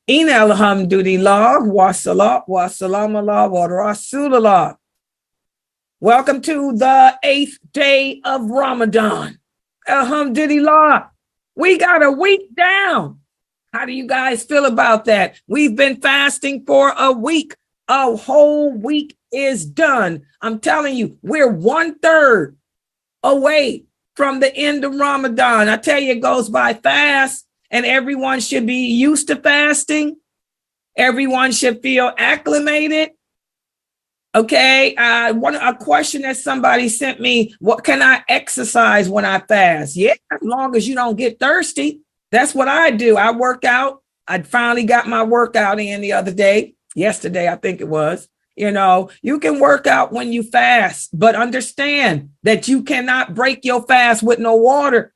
In alhamdulillah, wa salat, wa salam Allah, wa rasulullah. Welcome to the 8th day of Ramadan. Alhamdulillah. We got a week down. How do you guys feel about that? We've been fasting for a week. A whole week is done. I'm telling you, we're 1/3 away from the end of Ramadan. I tell you, it goes by fast. And everyone should be used to fasting. Everyone should feel acclimated. Okay, a question that somebody sent me, what can I exercise when I fast? Yeah, as long as you don't get thirsty. That's what I do. I work out. I finally got my workout in the other day. Yesterday, I think it was. You know, you can work out when you fast, but understand that you cannot break your fast with no water.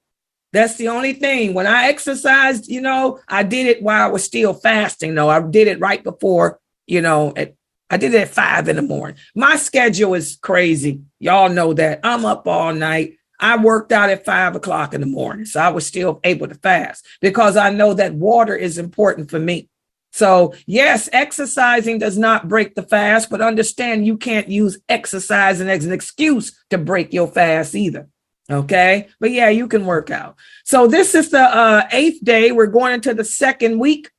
That's the only thing. When I exercised, I did it while I was still fasting. No, I did it right before, I did it at 5 a.m. My schedule is crazy. Y'all know that. I'm up all night. I worked out at 5 o'clock in the morning. So I was still able to fast because I know that water is important for me. So yes, exercising does not break the fast, but understand you can't use exercising as an excuse to break your fast either. Okay. But yeah, you can work out. So this is the 8th day. We're going into the second week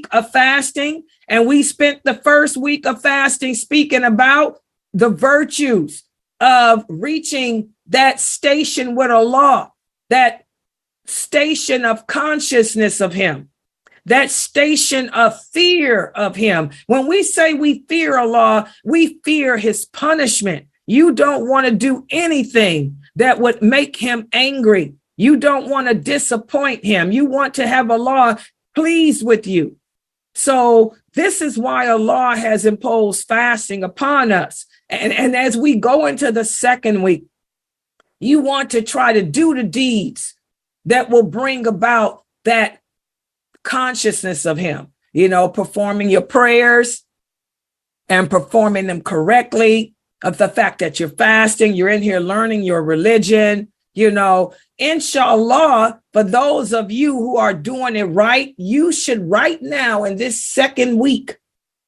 of fasting. And we spent the first week of fasting speaking about the virtues of reaching that station with Allah, that station of consciousness of Him, that station of fear of Him. When we say we fear Allah, we fear His punishment. You don't want to do anything that would make Him angry. You don't want to disappoint Him. You want to have Allah pleased with you. So this is why Allah has imposed fasting upon us. And as we go into the second week, you want to try to do the deeds that will bring about that consciousness of Him, performing your prayers and performing them correctly. Of the fact that you're fasting, you're in here learning your religion, inshallah, for those of you who are doing it right, you should right now in this second week,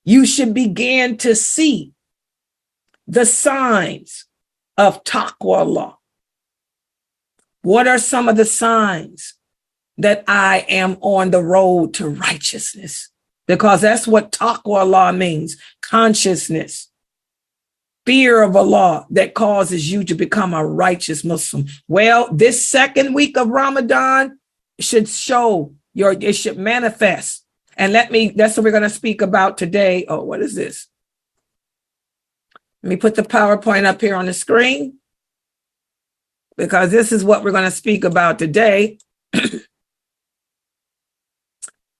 you should begin to see the signs of taqwa Allah. What are some of the signs that I am on the road to righteousness? Because that's what taqwa Allah means, consciousness. Fear of Allah that causes you to become a righteous Muslim. Well, this second week of Ramadan should it should manifest. And that's what we're going to speak about today. Oh, what is this? Let me put the PowerPoint up here on the screen because this is what we're going to speak about today.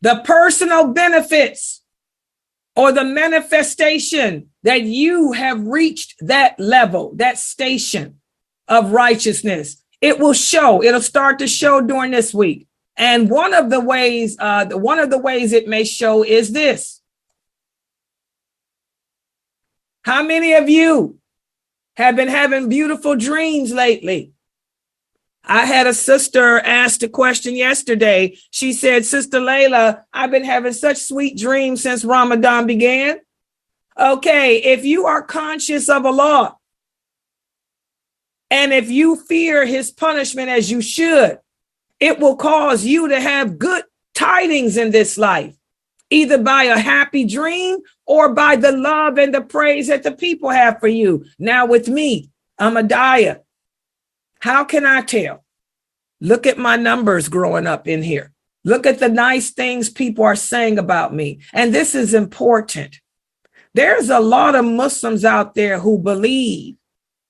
The personal benefits or the manifestation that you have reached that level, that station of righteousness. It'll start to show during this week. And one of the ways it may show is this. How many of you have been having beautiful dreams lately? I had a sister ask a question yesterday. She said, Sister Layla, I've been having such sweet dreams since Ramadan began. Okay, if you are conscious of Allah, and if you fear His punishment as you should, it will cause you to have good tidings in this life, either by a happy dream or by the love and the praise that the people have for you. Now with me, Ahmadiyya, how can I tell? Look at my numbers growing up in here. Look at the nice things people are saying about me. And this is important. There's a lot of Muslims out there who believe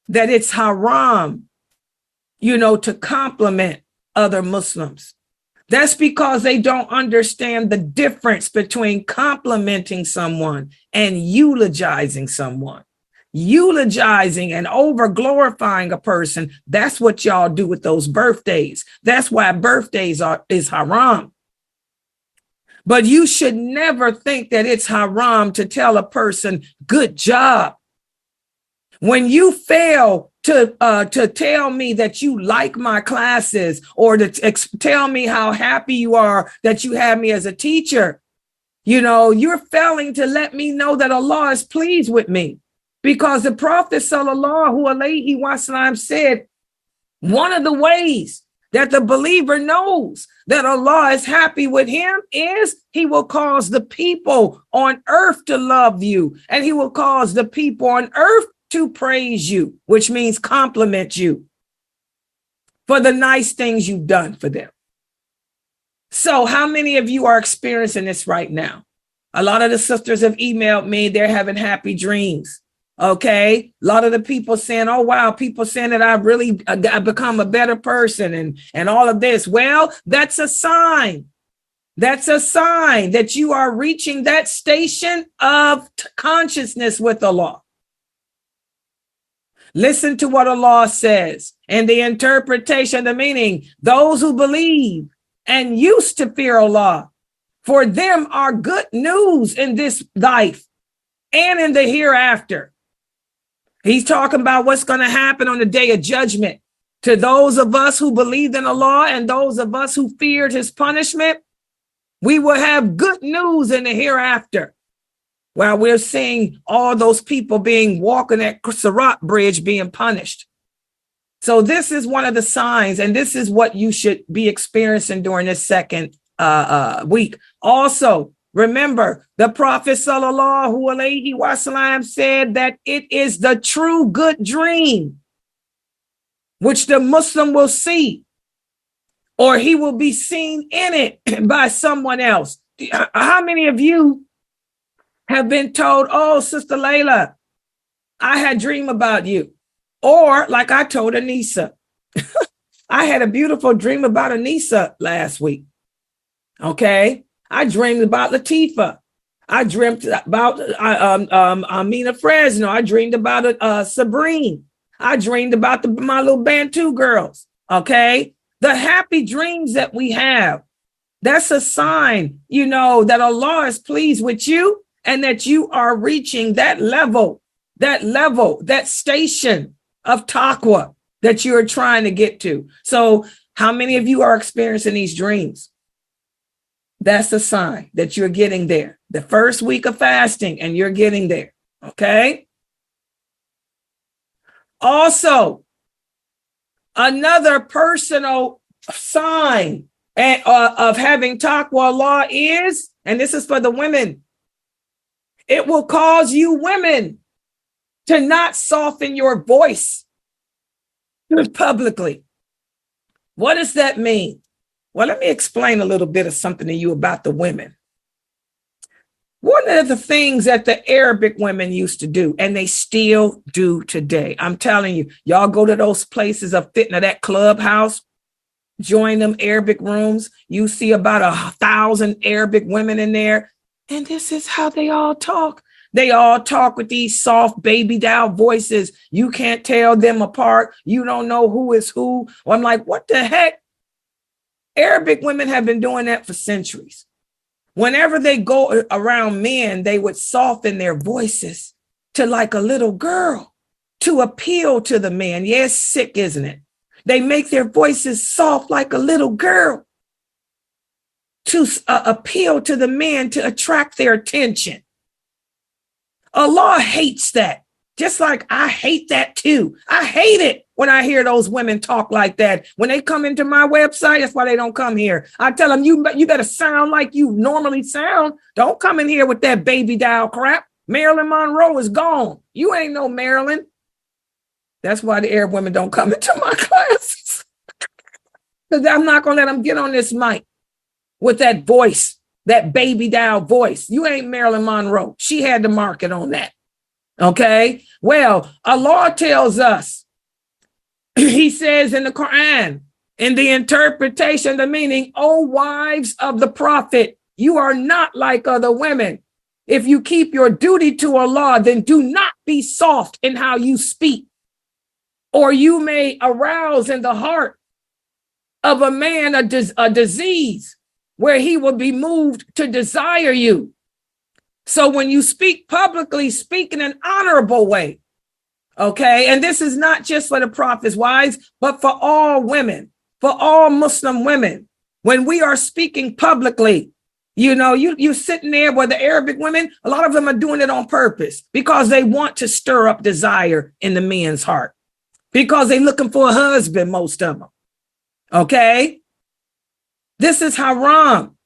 that it's haram, to compliment other Muslims. That's because they don't understand the difference between complimenting someone and eulogizing someone. Eulogizing and over glorifying a person, that's what y'all do with those birthdays. That's why birthdays is haram. But you should never think that it's haram to tell a person, good job. When you fail to tell me that you like my classes, or to tell me how happy you are that you have me as a teacher. You know, you're failing to let me know that Allah is pleased with me, because the Prophet sallallahu alaihi wasallam said, one of the ways that the believer knows that Allah is happy with him is he will cause the people on earth to love you, and he will cause the people on earth to praise you, which means compliment you for the nice things you've done for them. So how many of you are experiencing this right now? A lot of the sisters have emailed me. They're having happy dreams. Okay. A lot of the people saying, oh, wow, people saying that I've really become a better person and all of this. Well, that's a sign. That's a sign that you are reaching that station of consciousness with Allah. Listen to what Allah says and the interpretation, the meaning. Those who believe and used to fear Allah, for them are good news in this life and in the hereafter. He's talking about what's going to happen on the day of judgment. To those of us who believed in Allah and those of us who feared his punishment, we will have good news in the hereafter. While we're seeing all those people walking at Sirat Bridge being punished. So this is one of the signs, and this is what you should be experiencing during this second week. Also, remember, the Prophet sallallahu alaihi wasallam said that it is the true good dream which the Muslim will see, or he will be seen in it by someone else. How many of you have been told, oh, Sister Layla, I had a dream about you? Or like I told Anissa, I had a beautiful dream about Anissa last week. Okay. I dreamed about Latifa. I dreamt about Amina Fresno. I dreamed about Sabrine. I dreamed about my little Bantu girls. Okay. The happy dreams that we have, that's a sign, you know, that Allah is pleased with you and that you are reaching that level, that station of taqwa that you're trying to get to. So how many of you are experiencing these dreams? That's a sign that you're getting there. The first week of fasting and you're getting there. Okay. Also, another personal sign of having taqwa Allah is, and this is for the women, it will cause you women to not soften your voice publicly. What does that mean? Well, let me explain a little bit of something to you about the women. One of the things that the Arabic women used to do, and they still do today, I'm telling you, y'all go to those places of fitting, that clubhouse, join them Arabic rooms. You see about 1,000 Arabic women in there. And this is how they all talk. They all talk with these soft baby doll voices. You can't tell them apart. You don't know who is who. I'm like, what the heck? Arabic women have been doing that for centuries. Whenever they go around men, they would soften their voices to like a little girl to appeal to the man. Yeah, it's sick, isn't it? They make their voices soft like a little girl to appeal to the man, to attract their attention. Allah hates that. Just like I hate that too. I hate it when I hear those women talk like that. When they come into my website, that's why they don't come here. I tell them, you better sound like you normally sound. Don't come in here with that baby doll crap. Marilyn Monroe is gone. You ain't no Marilyn. That's why the Arab women don't come into my classes. Because I'm not going to let them get on this mic with that voice, that baby doll voice. You ain't Marilyn Monroe. She had the market on that. Okay. Well, Allah tells us, he says in the Quran, in the interpretation, the meaning, O wives of the Prophet, you are not like other women. If you keep your duty to Allah, then do not be soft in how you speak, or you may arouse in the heart of a man a disease where he will be moved to desire you. So when you speak publicly, speak in an honorable way. Okay. And this is not just for the prophet's wives, but for all women, for all Muslim women. When we are speaking publicly, you sitting there with the Arabic women, a lot of them are doing it on purpose because they want to stir up desire in the men's heart, because they're looking for a husband, most of them. Okay. This is haram.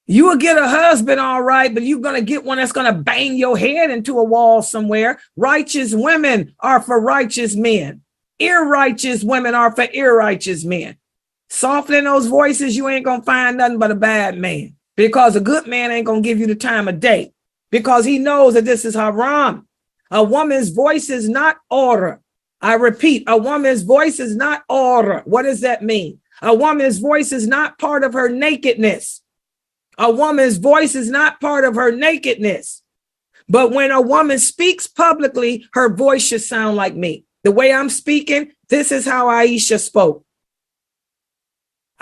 You will get a husband, all right, but you're going to get one that's going to bang your head into a wall somewhere. Righteous women are for righteous men. Irrighteous women are for irrighteous men. Softening those voices, you ain't going to find nothing but a bad man, because a good man ain't going to give you the time of day, because he knows that this is haram. A woman's voice is not order. I repeat, a woman's voice is not order. What does that mean? A woman's voice is not part of her nakedness. A woman's voice is not part of her nakedness. But when a woman speaks publicly, her voice should sound like me. The way I'm speaking, this is how Aisha spoke.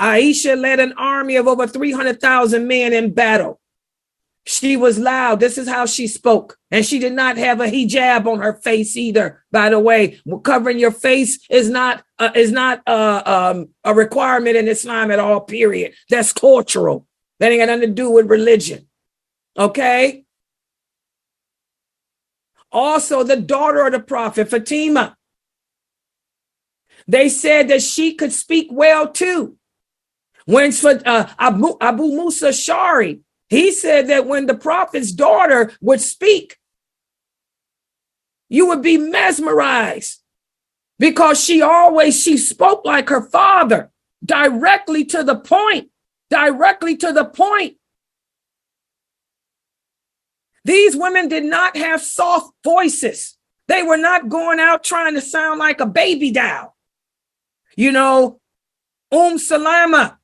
Aisha led an army of over 300,000 men in battle. She was loud. This is how she spoke. And she did not have a hijab on her face either. By the way, covering your face is not a requirement in Islam at all, period. That's cultural. That ain't got nothing to do with religion. Okay? Also, the daughter of the prophet, Fatima, they said that she could speak well too. When Abu Musa Shari, he said that when the prophet's daughter would speak, you would be mesmerized, because she spoke like her father, directly to the point, directly to the point. These women did not have soft voices. They were not going out trying to sound like a baby doll. Salama.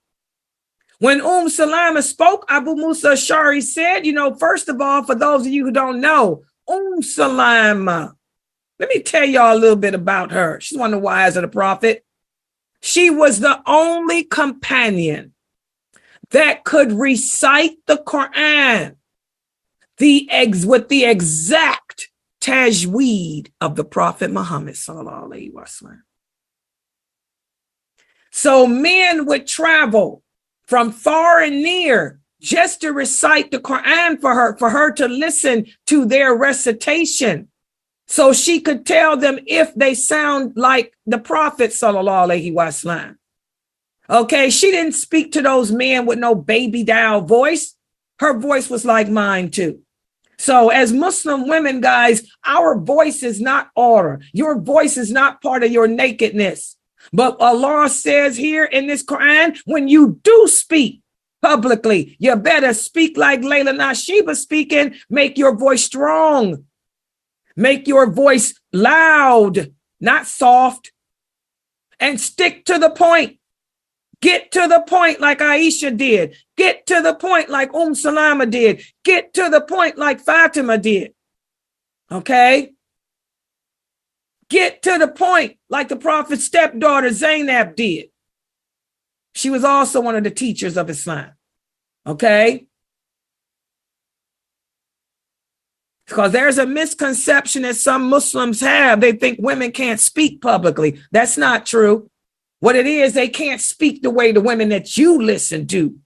When Salama spoke, Abu Musa Ash'ari said, first of all, for those of you who don't know, Salama, let me tell y'all a little bit about her. She's one of the wives of the prophet. She was the only companion that could recite the Quran with the exact tajweed of the Prophet Muhammad sallallahu alaihi wasallam. So men would travel from far and near just to recite the Quran for her to listen to their recitation, so she could tell them if they sound like the Prophet sallallahu alaihi wasallam. Okay, she didn't speak to those men with no baby doll voice. Her voice was like mine too. So as Muslim women, guys, our voice is not order. Your voice is not part of your nakedness. But Allah says here in this Quran, when you do speak publicly, you better speak like Layla Nashiba speaking. Make your voice strong. Make your voice loud, not soft. And stick to the point. Get to the point like Aisha did. Get to the point like Salama did. Get to the point like Fatima did. Okay? Get to the point like the prophet's stepdaughter Zainab did. She was also one of the teachers of Islam. Okay? Because there's a misconception that some Muslims have. They think women can't speak publicly. That's not true. What it is, they can't speak the way the women that you listen to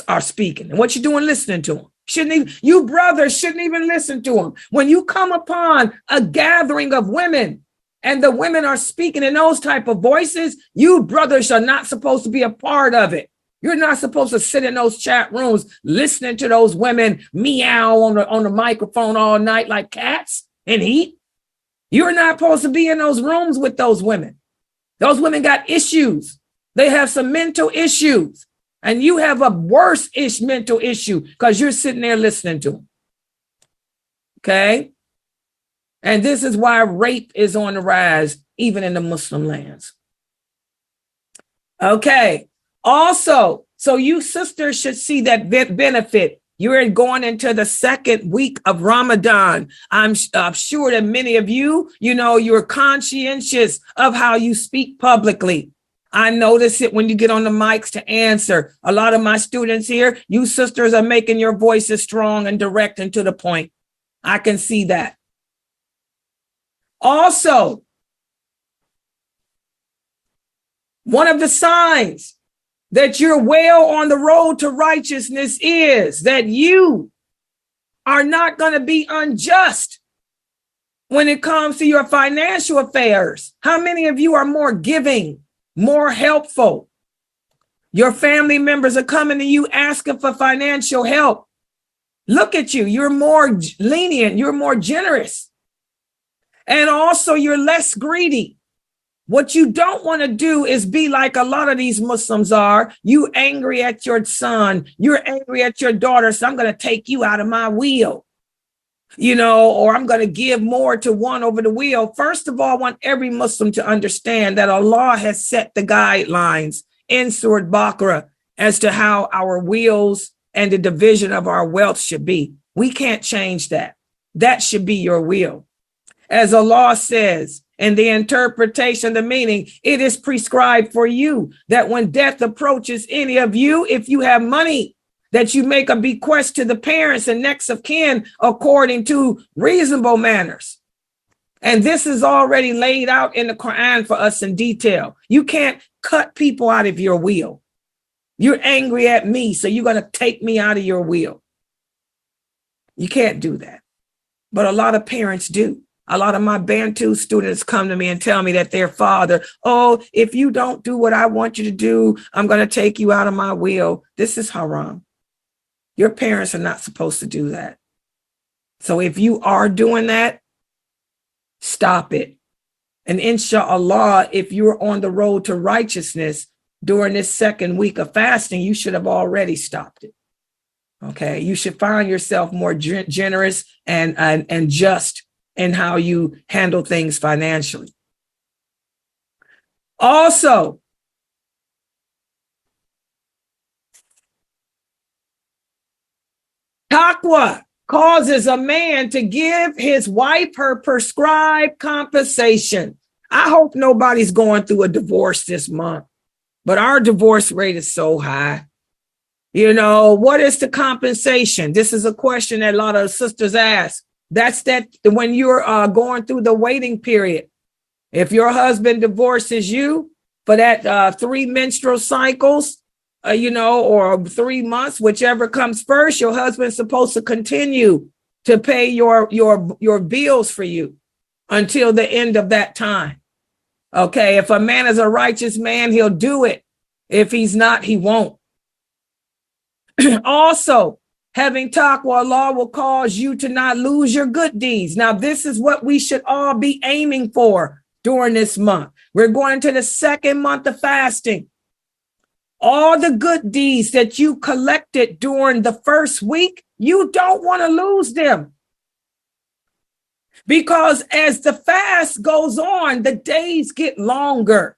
are speaking. And what you doing listening to them? You brothers shouldn't even listen to them. When you come upon a gathering of women and the women are speaking in those type of voices, you brothers are not supposed to be a part of it. You're not supposed to sit in those chat rooms listening to those women meow on the microphone all night like cats in heat. You're not supposed to be in those rooms with those women. Those women got issues. They have some mental issues. And you have a worse-ish mental issue because you're sitting there listening to them. Okay? And this is why rape is on the rise, even in the Muslim lands. Okay. Also, so you sisters should see that benefit. You're going into the second week of Ramadan. I'm sure that many of you, you're conscientious of how you speak publicly. I notice it when you get on the mics to answer. A lot of my students here, you sisters are making your voices strong and direct and to the point. I can see that. Also, one of the signs that you're well on the road to righteousness is that you are not going to be unjust when it comes to your financial affairs. How many of you are more giving, more helpful? Your family members are coming to you asking for financial help. Look at you. You're more lenient. You're more generous. And also you're less greedy. What you don't want to do is be like a lot of these Muslims are. You angry at your son. You're angry at your daughter. So I'm going to take you out of my will, or I'm going to give more to one over the will. First of all, I want every Muslim to understand that Allah has set the guidelines in Surah Baqarah as to how our wills and the division of our wealth should be. We can't change that. That should be your will. As Allah says in the interpretation, the meaning, it is prescribed for you that when death approaches any of you, if you have money, that you make a bequest to the parents and next of kin according to reasonable manners. And this is already laid out in the Quran for us in detail. You can't cut people out of your will. You're angry at me, so you're going to take me out of your will. You can't do that. But a lot of parents do. A lot of my Bantu students come to me and tell me that their father, oh, if you don't do what I want you to do, I'm going to take you out of my will. This is haram. Your parents are not supposed to do that. So if you are doing that, stop it. And inshallah, if you're on the road to righteousness during this second week of fasting, you should have already stopped it. Okay, you should find yourself more generous and just in how you handle things financially. Also, taqwa causes a man to give his wife her prescribed compensation. I hope nobody's going through a divorce this month, but our divorce rate is so high. What is the compensation? This is a question that a lot of sisters ask. That's that when you're going through the waiting period. If your husband divorces you for that 3 menstrual cycles, or 3 months, whichever comes first, your husband's supposed to continue to pay your bills for you until the end of that time. Okay, if a man is a righteous man, he'll do it. If he's not, he won't. Also, having taqwa, Allah will cause you to not lose your good deeds. Now, this is what we should all be aiming for during this month. We're going into the second month of fasting. All the good deeds that you collected during the first week, you don't want to lose them. Because as the fast goes on, the days get longer.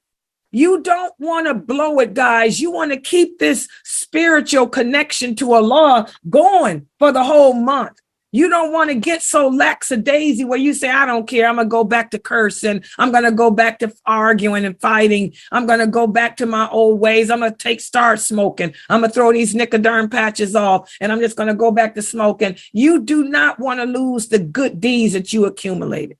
You don't want to blow it, guys. You want to keep this spiritual connection to Allah going for the whole month. You don't want to get so lackadaisy where you say, I don't care. I'm going to go back to cursing. I'm going to go back to arguing and fighting. I'm going to go back to my old ways. I'm going to start smoking. I'm going to throw these Nicoderm patches off and I'm just going to go back to smoking. You do not want to lose the good deeds that you accumulated.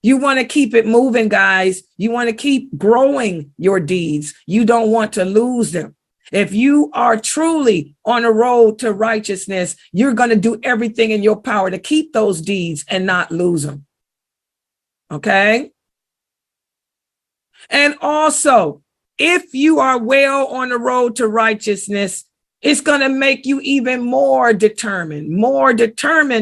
You want to keep it moving, guys. You want to keep growing your deeds. You don't want to lose them. If you are truly on a road to righteousness, you're going to do everything in your power to keep those deeds and not lose them. Okay? And also, if you are well on the road to righteousness, it's going to make you even more determined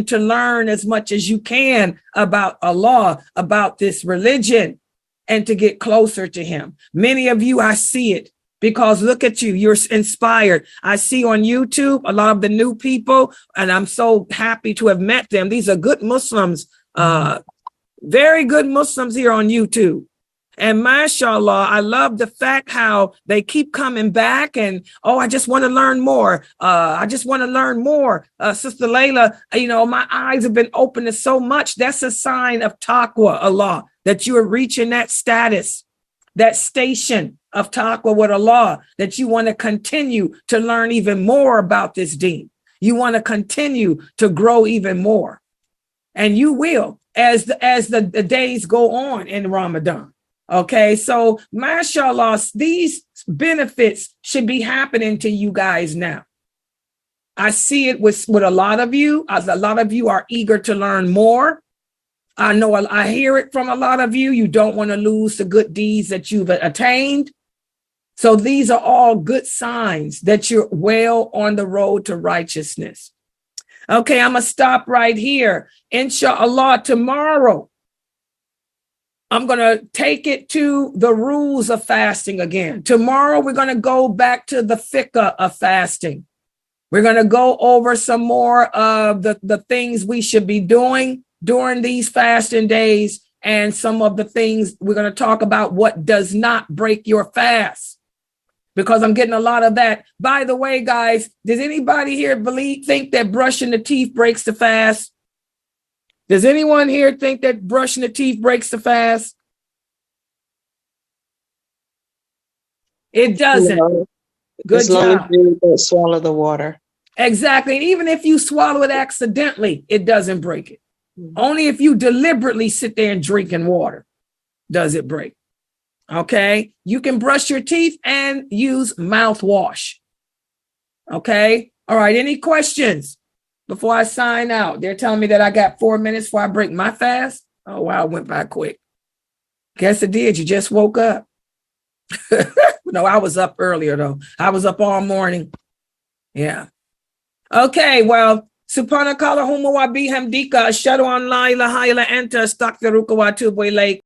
to learn as much as you can about Allah, about this religion, and to get closer to him. Many of you, I see it. Because look at you, you're inspired. I see on YouTube a lot of the new people, and I'm so happy to have met them. These are good Muslims, very good Muslims here on YouTube. And mashallah, I love the fact how they keep coming back and, I just want to learn more. Sister Layla, my eyes have been opened to so much. That's a sign of taqwa, Allah, that you are reaching that status, that station of taqwa with Allah, that you want to continue to learn even more about this deen. You want to continue to grow even more. And you will. as the days go on in Ramadan. Okay, so mashallah, these benefits should be happening to you guys now. I see it with a lot of you. A lot of you are eager to learn more. I know I hear it from a lot of you. You don't want to lose the good deeds that you've attained. So these are all good signs that you're well on the road to righteousness. Okay, I'm going to stop right here. Inshallah, tomorrow, I'm going to take it to the rules of fasting again. Tomorrow, we're going to go back to the fiqh of fasting. We're going to go over some more of the things we should be doing during these fasting days, and some of the things we're going to talk about what does not break your fast, because I'm getting a lot of that. By the way, guys, does anybody here think that brushing the teeth breaks the fast? Does anyone here think that brushing the teeth breaks the fast? It doesn't. No. Good as long job. as you don't swallow the water. Exactly. And even if you swallow it accidentally, it doesn't break it. Only if you deliberately sit there and drinking water does it break. Okay. You can brush your teeth and use mouthwash. Okay. All right. Any questions before I sign out? They're telling me that I got 4 minutes before I break my fast. Oh, wow. It went by quick. Guess it did. You just woke up. No, I was up earlier, though. I was up all morning. Yeah. Okay. Well, subhanakallahumma wa bihamdika ashhadu an la ilaha illa anta astaghfiruka wa atubu ilayk.